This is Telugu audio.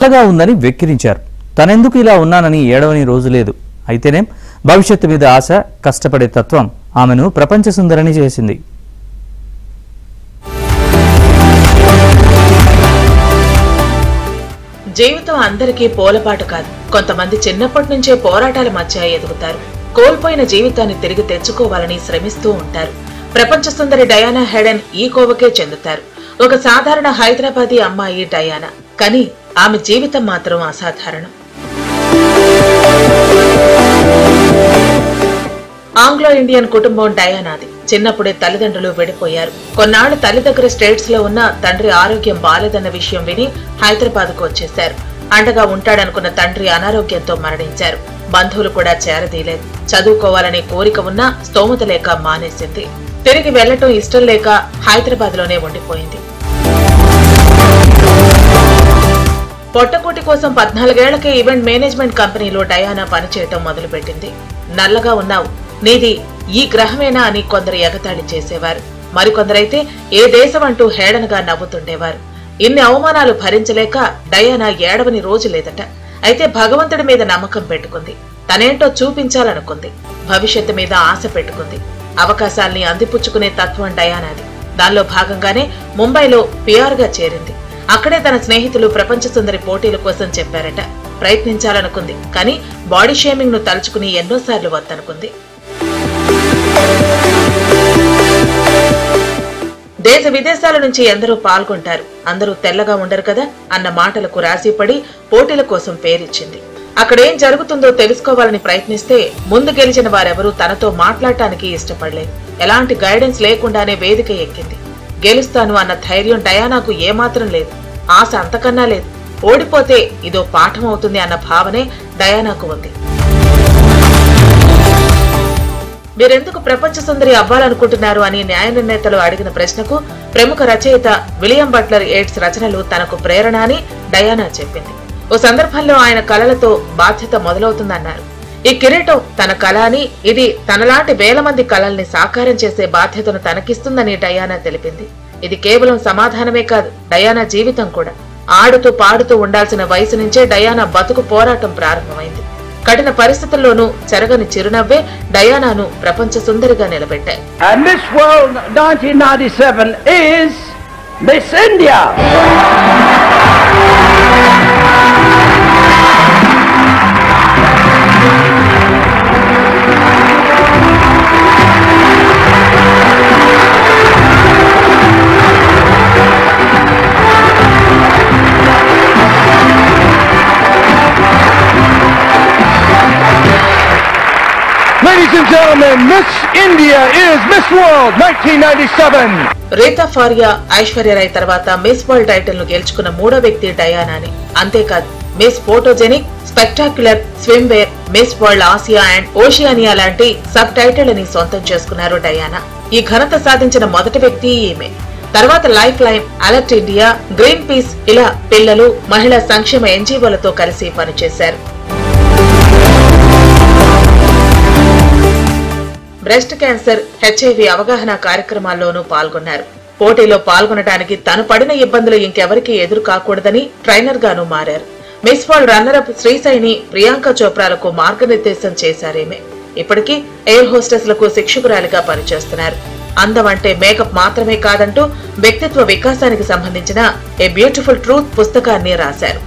కొత్తగా ఉందని వెక్కిరించారు. తనెందుకు ఇలా ఉన్నానని ఏడవని రోజు లేదు. అయితేనేం భవిష్యత్తు మీద ఆశ, కష్టపడే తత్వం ఆమెను ప్రపంచ సుందరిని చేసింది. జీవితం అందరికీ పోలపాటు కాదు. కొంతమంది చిన్నప్పటి నుంచే పోరాటాల మధ్య ఎదుగుతారు. కోల్పోయిన జీవితాన్ని తిరిగి తెచ్చుకోవాలని శ్రమిస్తూ ఉంటారు. ప్రపంచ సుందరి డయానా హెడెన్ ఈ కోవకే చెందుతారు. ఒక సాధారణ హైదరాబాదీ అమ్మాయి డయానా, కానీ ఆమె జీవితం మాత్రం అసాధారణం. ఆంగ్లో ఇండియన్ కుటుంబం డయానాది. చిన్నప్పుడే తల్లిదండ్రులు విడిపోయారు. కొన్నాళ్లు తల్లి దగ్గర స్టేట్స్ లో ఉన్న తండ్రి ఆరోగ్యం బాలేదన్న విషయం విని హైదరాబాద్ కు వచ్చేశారు. అండగా ఉంటాడనుకున్న తండ్రి అనారోగ్యంతో మరణించారు. బంధువులు కూడా చేరదీలేదు. చదువుకోవాలనే కోరిక ఉన్నా స్తోమత లేక మానేసింది. తిరిగి వెళ్లటం ఇష్టం లేక హైదరాబాద్ లోనే ఉండిపోయింది. పొట్టకూటి కోసం 14 ఏళ్లకే ఈవెంట్ మేనేజ్మెంట్ కంపెనీలో డయానా పనిచేయటం మొదలుపెట్టింది. నల్లగా ఉన్నావు, నీది ఈ గ్రహమేనా అని కొందరు ఎగతాళి చేసేవారు. మరికొందరైతే ఏ దేశం అంటూ హేళనగా నవ్వుతుండేవారు. ఇన్ని అవమానాలు భరించలేక డయానా ఏడవని రోజు లేదట. అయితే భగవంతుడి మీద నమ్మకం పెట్టుకుంది. తనేంటో చూపించాలనుకుంది. భవిష్యత్తు మీద ఆశ పెట్టుకుంది. అవకాశాల్ని అందిపుచ్చుకునే తత్వం డయానాది. దానిలో భాగంగానే ముంబైలో పిఆర్ గా చేరింది. అక్కడే తన స్నేహితులు ప్రపంచ సుందరి పోటీల కోసం చెప్పారట. ప్రయత్నించాలనుకుంది, కానీ బాడీ షేమింగ్ ను తలుచుకుని ఎన్నోసార్లు వద్దనుకుంది. దేశ విదేశాల నుంచి ఎందరో పాల్గొంటారు, అందరూ తెల్లగా ఉండరు కదా అన్న మాటలకు రాసిపడి పోటీల కోసం పేరిచ్చింది. అక్కడేం జరుగుతుందో తెలుసుకోవాలని ప్రయత్నిస్తే ముందు గెలిచిన వారెవరూ తనతో మాట్లాడటానికి ఇష్టపడలేదు. ఎలాంటి గైడెన్స్ లేకుండానే వేదిక ఎక్కింది. గెలుస్తాను అన్న ధైర్యం డయానాకు ఏమాత్రం లేదు. ఆశ అంతకన్నా లేదు. ఓడిపోతే ఇదో పాఠం అవుతుంది అన్న భావనే డయానాకు ఉంది. మీరెందుకు ప్రపంచ సుందరి అవ్వాలనుకుంటున్నారు అని న్యాయ నిర్ణేతలు అడిగిన ప్రశ్నకు ప్రముఖ రచయిత విలియం బట్లర్ యెట్స్ రచనలు తనకు ప్రేరణ అని డయానా చెప్పింది. ఓ సందర్భంలో ఆయన కలలతో బాధ్యత మొదలవుతుందన్నారు. ఈ కిరీటం తన కళ అని, ఇది తనలాంటి వేల మంది కలల్ని సాకారం చేసే బాధ్యతను తనకిస్తుందని డయానా తెలిపింది. ఇది కేవలం సమాధానమే కాదు, డయానా జీవితం కూడా. ఆడుతూ పాడుతూ ఉండాల్సిన వయసు నుంచే డయానా బతుకు పోరాటం ప్రారంభమైంది. కఠిన పరిస్థితుల్లోనూ చెరగని చిరునవ్వే డయానాను ప్రపంచ సుందరిగా నిలబెట్టాయి. Miss World 1997 is Miss India. Ladies and gentlemen, Miss India is Miss World 1997. Rita Faria, Aishwarya Roy తర్వాత మిస్ వరల్డ్ టైటిల్ ను గెలుచుకున్న మూడో వ్యక్తి డయానాని. అంతేకాదు miss photogenic, spectacular, swimwear, miss world Asia and Oceania లాంటి సబ్ టైటిళ్లని సొంతం చేసుకున్నారు డయానా. ఈ ఘనత సాధించిన మొదటి వ్యక్తి ఈమె. తర్వాత life line, alert India, green peas ఇలా పిల్లలు, మహిళా సంక్షేమ ఎన్జీఓలతో కలిసి పనిచేశారు. బ్రెస్ట్ క్యాన్సర్, హెచ్ఐవి అవగాహన కార్యక్రమాల్లోనూ పాల్గొన్నారు. పోటీలో పాల్గొనడానికి తను పడిన ఇబ్బందులు ఇంకెవరికీ ఎదురు కాకూడదని ట్రైనర్ గాను మారారు. Miss world runner up శ్రీశైని, Priyanka చోప్రాలకు మార్గనిర్దేశం చేశారేమే. ఇప్పటికీ ఎయిర్ హోస్టెస్ లకు శిక్షకురాలిగా పనిచేస్తున్నారు. అందం అంటే మేకప్ మాత్రమే కాదంటూ వ్యక్తిత్వ వికాసానికి సంబంధించిన ఏ బ్యూటిఫుల్ ట్రూత్ పుస్తకాన్ని రాశారు.